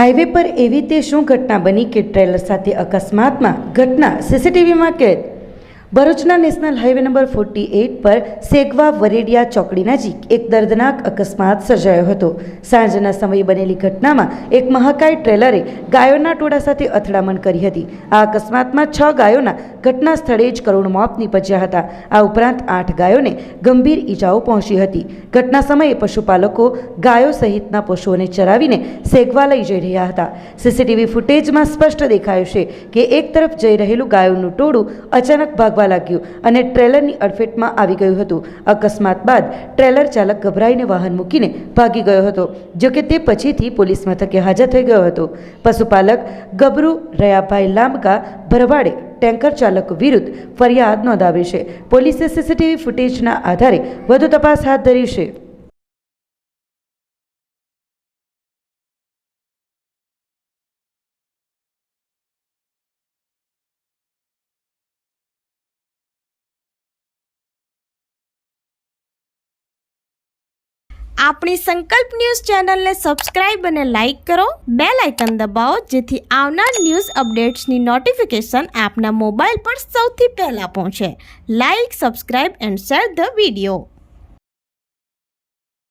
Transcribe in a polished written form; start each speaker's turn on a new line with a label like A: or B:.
A: Highway પર એવી તે શું ઘટના બની કે ટ્રેલર સાથે અકસ્માતમાં ઘટના સીસીટીવીમાં કેદ। ભરૂચના નેશનલ હાઈવે નંબર 48 પર સેગવા વરેડિયા ચોકડી નજીક એક દર્દનાક અકસ્માત સર્જાયો હતો। સાંજના સમયે બનેલી ઘટનામાં એક મહાકાય ટ્રેલરે ગાયોના ટોળા સાથે અથડામણ કરી હતી। આ અકસ્માતમાં 6 ગાયોના ઘટના સ્થળે જ કરુણ મોત નીપજ્યા હતા। આ ઉપરાંત 8 ગાયોને ગંભીર ઈજાઓ પહોંચી હતી। ઘટના સમયે પશુપાલકો ગાયો સહિતના પશુઓને ચરાવીને સેગવા લઈ જઈ રહ્યા હતા। સીસીટીવી ફૂટેજમાં સ્પષ્ટ દેખાયું છે કે એક તરફ જઈ રહેલું ગાયોનું ટોળું અચાનક ભાગવા લાગ્યું અને ટ્રેલરની અડફેટમાં આવી ગયું હતું। અકસ્માત બાદ ટ્રેલર ચાલક ગભરાઈને વાહન મૂકીને ભાગી ગયો હતો, જો કે તે પછીથી પોલીસ મથકે હાજર થઈ ગયો હતો। પશુપાલક ગબરુ રયાભાઈ લાંબકા ભરવાડે ટેન્કર ચાલક વિરુદ્ધ ફરિયાદ નોંધાવી છે। પોલીસે સીસીટીવી ફૂટેજના આધારે વધુ તપાસ હાથ ધરી છે।
B: આપણી સંકલ્પ ન્યૂઝ ચેનલને સબસ્ક્રાઇબ અને લાઇક કરો, બેલ આઇકન દબાવો જેથી આવનાર ન્યૂઝ અપડેટ્સની નોટિફિકેશન આપના મોબાઈલ પર સૌથી પહેલા પહોંચે। Like, subscribe and share the video.